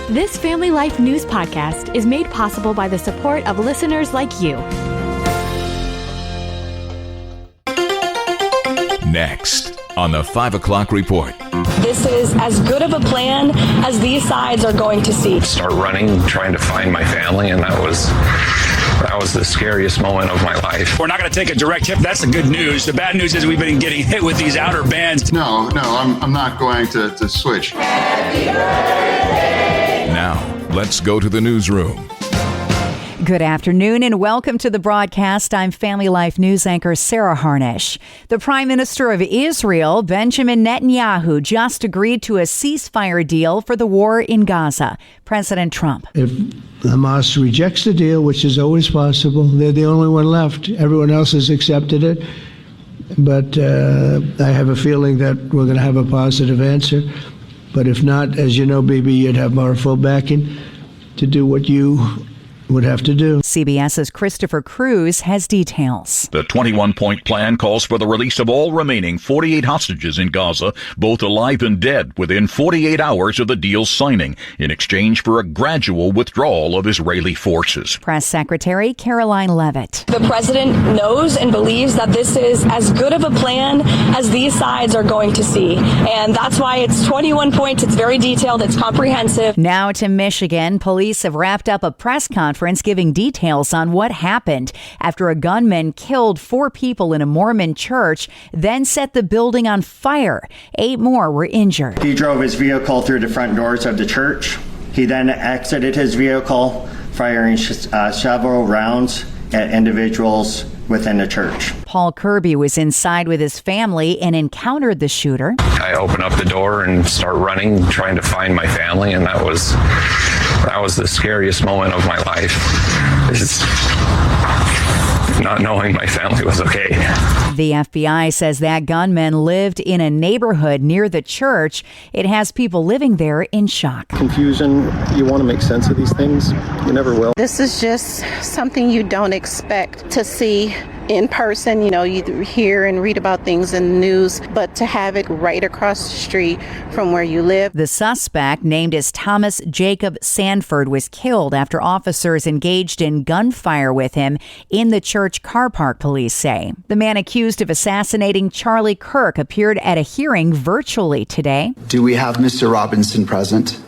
This Family Life News podcast is made possible by the support of listeners like you. Next on the 5 o'clock report. This is as good of a plan as these sides are going to see. Start running, trying to find my family, and that was the scariest moment of my life. We're not going to take a direct hit. That's the good news. The bad news is we've been getting hit with these outer bands. No, I'm not going to switch. Now, let's go to the newsroom. Good afternoon and welcome to the broadcast. I'm Family Life News anchor Sarah Harnish. The Prime Minister of Israel, Benjamin Netanyahu, just agreed to a ceasefire deal for the war in Gaza. President Trump. If Hamas rejects the deal, which is always possible, they're the only one left. Everyone else has accepted it. But I have a feeling that we're going to have a positive answer. But if not, as you know, Bibi, you'd have our full backing to do what you would have to do. CBS's Christopher Cruz has details. The 21-point plan calls for the release of all remaining 48 hostages in Gaza, both alive and dead, within 48 hours of the deal's signing, in exchange for a gradual withdrawal of Israeli forces. Press Secretary Caroline Leavitt. The president knows and believes that this is as good of a plan as these sides are going to see. And that's why it's 21 points. It's very detailed. It's comprehensive. Now to Michigan. Police have wrapped up a press conference giving details on what happened after a gunman killed 4 people in a Mormon church, then set the building on fire. 8 more were injured. He drove his vehicle through the front doors of the church. He then exited his vehicle, firing several rounds at individuals within the church. Paul Kirby was inside with his family and encountered the shooter. I open up the door and start running, trying to find my family, and that was the scariest moment of my life. It's not knowing my family was okay. The FBI says that gunman lived in a neighborhood near the church. It has people living there in shock. Confusion, you want to make sense of these things, you never will. This is just something you don't expect to see in person. You know, you hear and read about things in the news, but to have it right across the street from where you live. The suspect, named as Thomas Jacob Sanford, was killed after officers engaged in gunfire with him in the church car park, police say. The man accused of assassinating Charlie Kirk appeared at a hearing virtually today. Do we have Mr. Robinson present?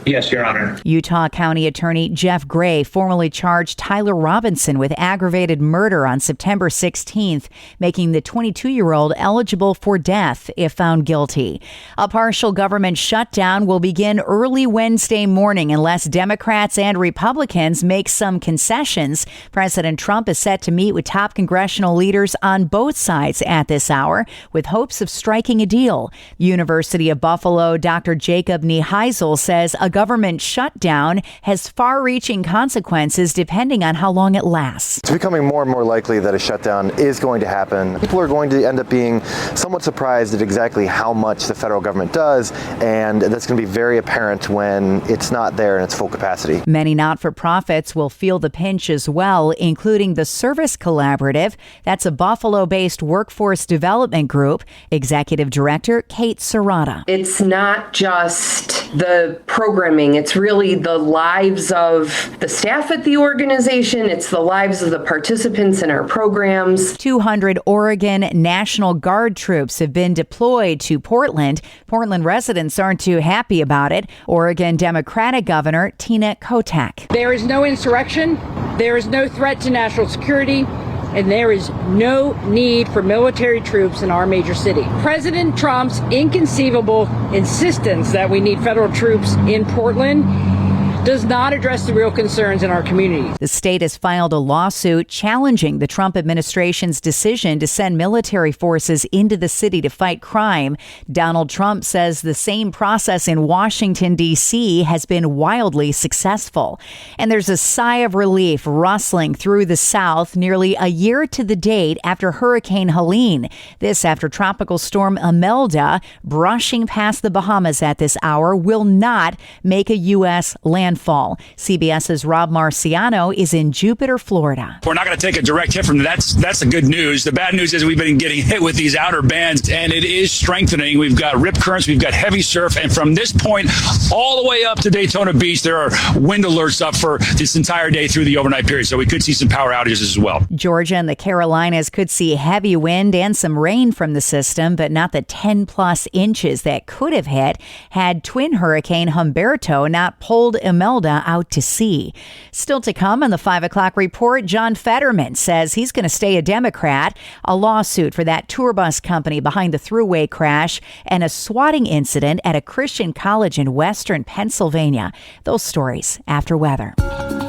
Yes, Your Honor. Utah County Attorney Jeff Gray formally charged Tyler Robinson with aggravated murder on September 16th, making the 22-year-old eligible for death if found guilty. A partial government shutdown will begin early Wednesday morning unless Democrats and Republicans make some concessions. President Trump is set to meet with top congressional leaders on both sides at this hour with hopes of striking a deal. University of Buffalo Dr. Jacob Nieheisel says a government shutdown has far-reaching consequences depending on how long it lasts. It's becoming more and more likely that a shutdown is going to happen. People are going to end up being somewhat surprised at exactly how much the federal government does, and that's going to be very apparent when it's not there in its full capacity. Many not-for-profits will feel the pinch as well, including the Service Collaborative. That's a Buffalo-based workforce development group. Executive Director Kate Serrata. It's not just the programming. It's really the lives of the staff at the organization. It's the lives of the participants in our programs. 200 Oregon National Guard troops have been deployed to Portland. Portland residents aren't too happy about it. Oregon Democratic Governor Tina Kotek. There is no insurrection. There is no threat to national security. And there is no need for military troops in our major city. President Trump's inconceivable insistence that we need federal troops in Portland does not address the real concerns in our community. The state has filed a lawsuit challenging the Trump administration's decision to send military forces into the city to fight crime. Donald Trump says the same process in Washington, D.C. has been wildly successful. And there's a sigh of relief rustling through the South nearly a year to the date after Hurricane Helene. This after Tropical Storm Imelda, brushing past the Bahamas at this hour, will not make a U.S. landfall. landfall. CBS's Rob Marciano is in Jupiter, Florida. We're not going to take a direct hit from that. That's the good news. The bad news is we've been getting hit with these outer bands, and it is strengthening. We've got rip currents, we've got heavy surf, and from this point all the way up to Daytona Beach, there are wind alerts up for this entire day through the overnight period, so we could see some power outages as well. Georgia and the Carolinas could see heavy wind and some rain from the system, but not the 10-plus inches that could have hit had twin hurricane Humberto not pulled Imelda out to sea. Still to come on the 5 o'clock report, John Fetterman says he's going to stay a Democrat, a lawsuit for that tour bus company behind the thruway crash, and a swatting incident at a Christian college in western Pennsylvania. Those stories after weather.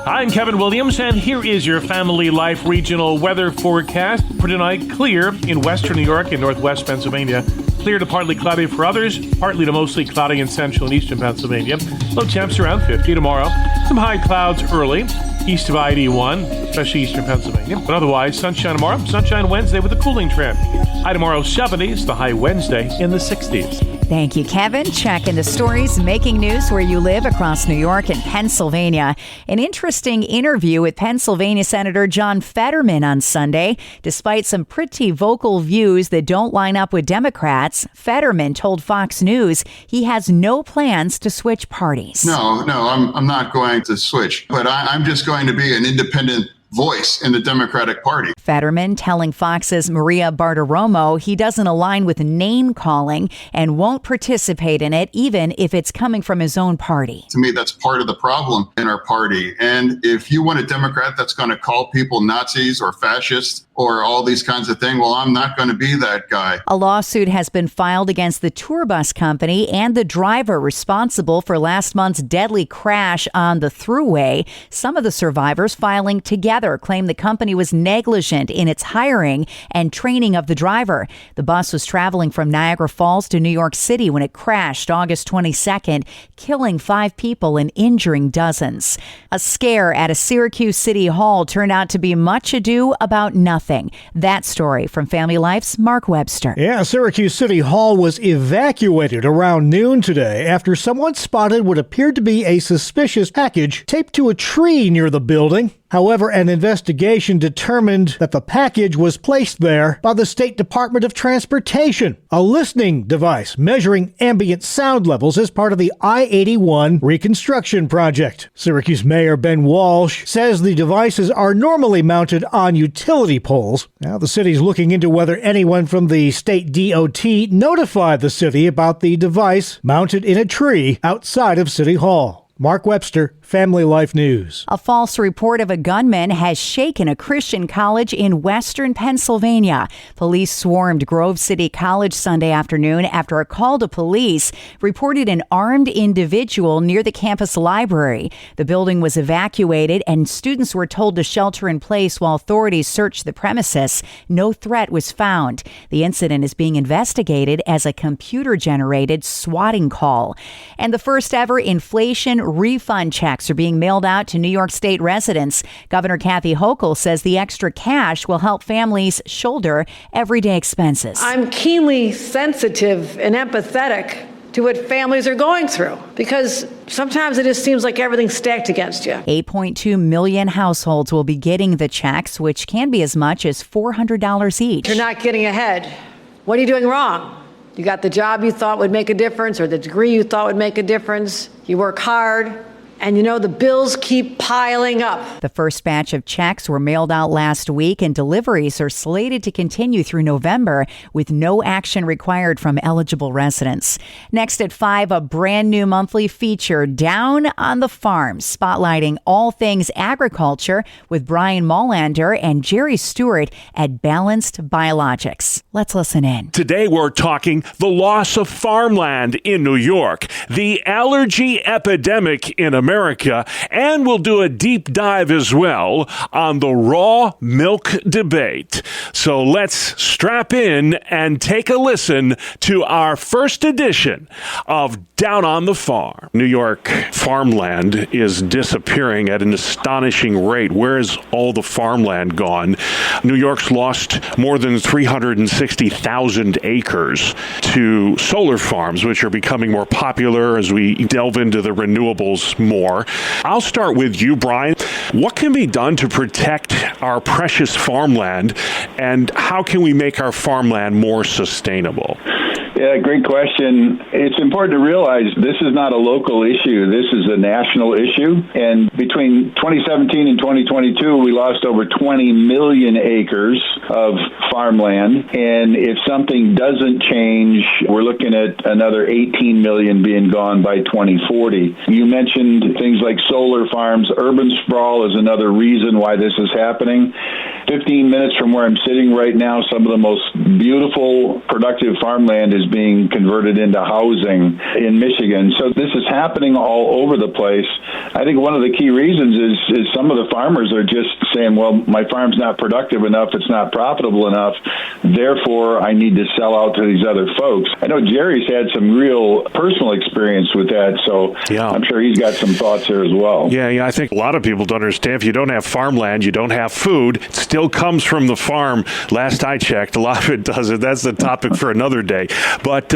I'm Kevin Williams, and here is your Family Life regional weather forecast. For tonight, clear in western New York and northwest Pennsylvania. Clear to partly cloudy for others, partly to mostly cloudy in central and eastern Pennsylvania. Low temps around 50 tomorrow. Some high clouds early, east of I-81, especially eastern Pennsylvania. But otherwise, sunshine tomorrow, sunshine Wednesday with a cooling trend. High tomorrow 70s, the high Wednesday in the 60s. Thank you, Kevin. Checking the stories making news where you live across New York and Pennsylvania. An interesting interview with Pennsylvania Senator John Fetterman on Sunday. Despite some pretty vocal views that don't line up with Democrats, Fetterman told Fox News he has no plans to switch parties. No, I'm not going to switch, but I'm just going to be an independent voice in the Democratic Party. Fetterman telling Fox's Maria Bartiromo he doesn't align with name calling and won't participate in it, even if it's coming from his own party. To me, that's part of the problem in our party. And if you want a Democrat that's going to call people Nazis or fascists or all these kinds of things, well, I'm not going to be that guy. A lawsuit has been filed against the tour bus company and the driver responsible for last month's deadly crash on the thruway. Some of the survivors filing together claim the company was negligent in its hiring and training of the driver. The bus was traveling from Niagara Falls to New York City when it crashed August 22nd, killing 5 people and injuring dozens. A scare at a Syracuse City Hall turned out to be much ado about nothing. That story from Family Life's Mark Webster. Yeah, Syracuse City Hall was evacuated around noon today after someone spotted what appeared to be a suspicious package taped to a tree near the building. However, an investigation determined that the package was placed there by the State Department of Transportation, a listening device measuring ambient sound levels as part of the I-81 reconstruction project. Syracuse Mayor Ben Walsh says the devices are normally mounted on utility poles. Now, the city's looking into whether anyone from the state DOT notified the city about the device mounted in a tree outside of City Hall. Mark Webster, Family Life News. A false report of a gunman has shaken a Christian college in western Pennsylvania. Police swarmed Grove City College Sunday afternoon after a call to police reported an armed individual near the campus library. The building was evacuated and students were told to shelter in place while authorities searched the premises. No threat was found. The incident is being investigated as a computer-generated swatting call. And the first ever inflation refund checks are being mailed out to New York State residents. Governor Kathy Hochul says the extra cash will help families shoulder everyday expenses. I'm keenly sensitive and empathetic to what families are going through, because sometimes it just seems like everything's stacked against you. 8.2 million households will be getting the checks, which can be as much as $400 each. You're not getting ahead. What are you doing wrong? You got the job you thought would make a difference, or the degree you thought would make a difference. You work hard. And the bills keep piling up. The first batch of checks were mailed out last week, and deliveries are slated to continue through November with no action required from eligible residents. Next at 5, a brand new monthly feature, Down on the Farm, spotlighting all things agriculture with Brian Molander and Jerry Stewart at Balanced Biologics. Let's listen in. Today we're talking the loss of farmland in New York, the allergy epidemic in America, and we'll do a deep dive as well on the raw milk debate. So let's strap in and take a listen to our first edition of Down on the Farm. New York farmland is disappearing at an astonishing rate. Where is all the farmland gone? New York's lost more than 360,000 acres to solar farms, which are becoming more popular as we delve into the renewables more. more. I'll start with you, Brian. What can be done to protect our precious farmland, and how can we make our farmland more sustainable? Yeah, great question. It's important to realize this is not a local issue. This is a national issue. And between 2017 and 2022, we lost over 20 million acres of farmland. And if something doesn't change, we're looking at another 18 million being gone by 2040. You mentioned things like solar farms. Urban sprawl is another reason why this is happening. 15 minutes from where I'm sitting right now, some of the most beautiful, productive farmland is being converted into housing in Michigan. So this is happening all over the place. I think one of the key reasons is some of the farmers are just saying, well, my farm's not productive enough, it's not profitable enough, therefore I need to sell out to these other folks. I know Jerry's had some real personal experience with that, so yeah. I'm sure he's got some thoughts there as well. Yeah, I think a lot of people don't understand, if you don't have farmland, you don't have food. It still comes from the farm. Last I checked, a lot of it doesn't. That's the topic for another day. But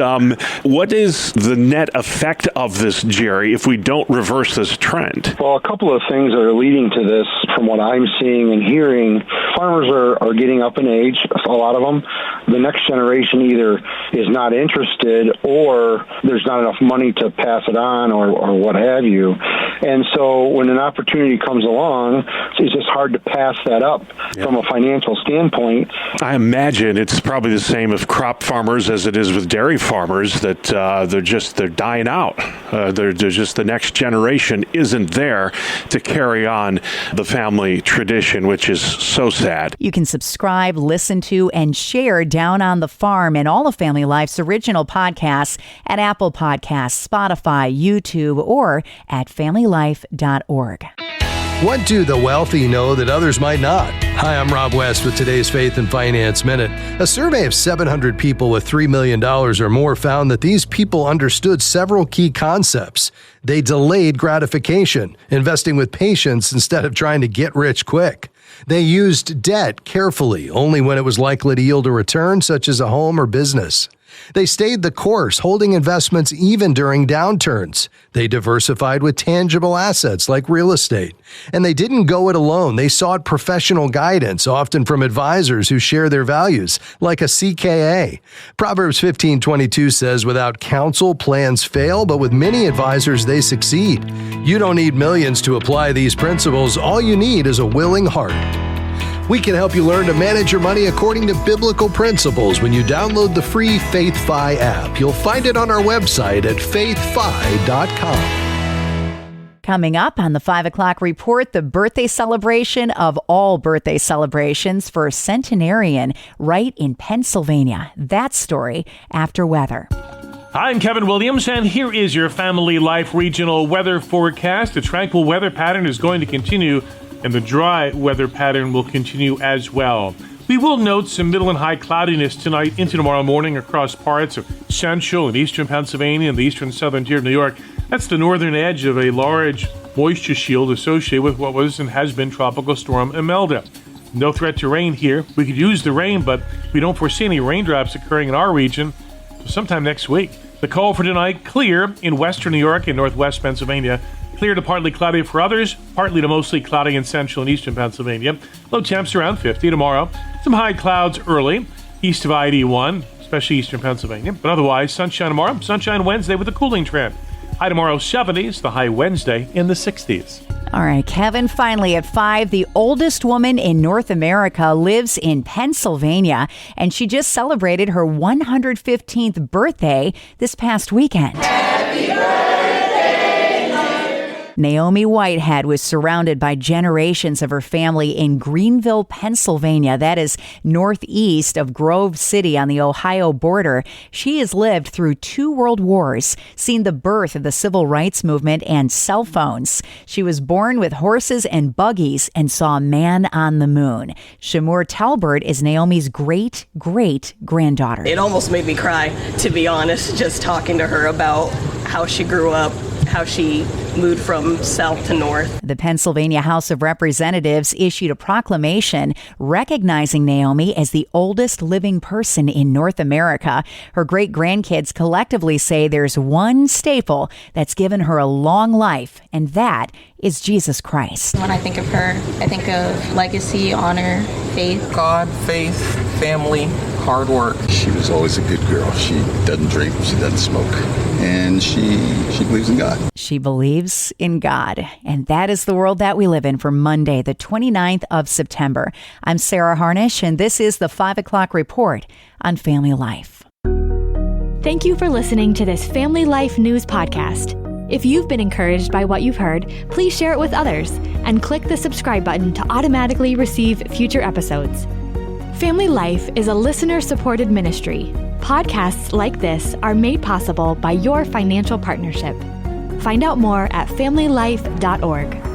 what is the net effect of this, Jerry, if we don't reverse this trend? Well, a couple of things that are leading to this from what I'm seeing and hearing. Farmers are getting up in age, a lot of them. The next generation either is not interested or there's not enough money to pass it on or what have you. And so when an opportunity comes along, it's just hard to pass that up from a financial standpoint. I imagine it's probably the same with crop farmers as it is with dairy farmers, that they're dying out. They're just, the next generation isn't there to carry on the family tradition, which is so sad. You can subscribe, listen to, and share Down on the Farm and all of Family Life's original podcasts at Apple Podcasts, Spotify, YouTube, or at familylife.org. What do the wealthy know that others might not? Hi, I'm Rob West with today's Faith and Finance Minute. A survey of 700 people with $3 million or more found that these people understood several key concepts. They delayed gratification, investing with patience instead of trying to get rich quick. They used debt carefully, only when it was likely to yield a return, such as a home or business. They stayed the course, holding investments even during downturns. They diversified with tangible assets like real estate. And they didn't go it alone. They sought professional guidance, often from advisors who share their values, like a CKA. Proverbs 15:22 says, without counsel, plans fail, but with many advisors, they succeed. You don't need millions to apply these principles. All you need is a willing heart. We can help you learn to manage your money according to biblical principles when you download the free FaithFi app. You'll find it on our website at faithfi.com. Coming up on the 5 o'clock report, the birthday celebration of all birthday celebrations for a centenarian right in Pennsylvania. That story after weather. I'm Kevin Williams, and here is your Family Life regional weather forecast. The tranquil weather pattern is going to continue, and the dry weather pattern will continue as well. We will note some middle and high cloudiness tonight into tomorrow morning across parts of central and eastern Pennsylvania and the eastern southern tier of New York. That's the northern edge of a large moisture shield associated with what was and has been Tropical Storm Imelda. No threat to rain here. We could use the rain, but we don't foresee any raindrops occurring in our region until sometime next week. The call for tonight, clear in western New York and northwest Pennsylvania. Clear to partly cloudy for others, partly to mostly cloudy in central and eastern Pennsylvania. Low temps around 50 tomorrow. Some high clouds early, east of I-81, especially eastern Pennsylvania. But otherwise, sunshine tomorrow, sunshine Wednesday with a cooling trend. High tomorrow 70s, the high Wednesday in the 60s. All right, Kevin, finally at 5, the oldest woman in North America lives in Pennsylvania, and she just celebrated her 115th birthday this past weekend. Happy birthday! Naomi Whitehead was surrounded by generations of her family in Greenville, Pennsylvania. That is northeast of Grove City on the Ohio border. She has lived through 2 world wars, seen the birth of the civil rights movement and cell phones. She was born with horses and buggies and saw a man on the moon. Shamur Talbert is Naomi's great-great-granddaughter. It almost made me cry, to be honest, just talking to her about how she grew up, how she moved from south to north. The Pennsylvania House of Representatives issued a proclamation recognizing Naomi as the oldest living person in North America. Her great-grandkids collectively say there's one staple that's given her a long life, and that is Jesus Christ. When I think of her, I think of legacy, honor, faith. God, faith, family, hard work. She was always a good girl. She doesn't drink, she doesn't smoke, and she believes in God. She believes in God. And that is the world that we live in for Monday, the 29th of September. I'm Sarah Harnish, and this is the 5 o'clock report on Family Life. Thank you for listening to this Family Life News podcast. If you've been encouraged by what you've heard, please share it with others and click the subscribe button to automatically receive future episodes. Family Life is a listener-supported ministry. Podcasts like this are made possible by your financial partnership. Find out more at familylife.org.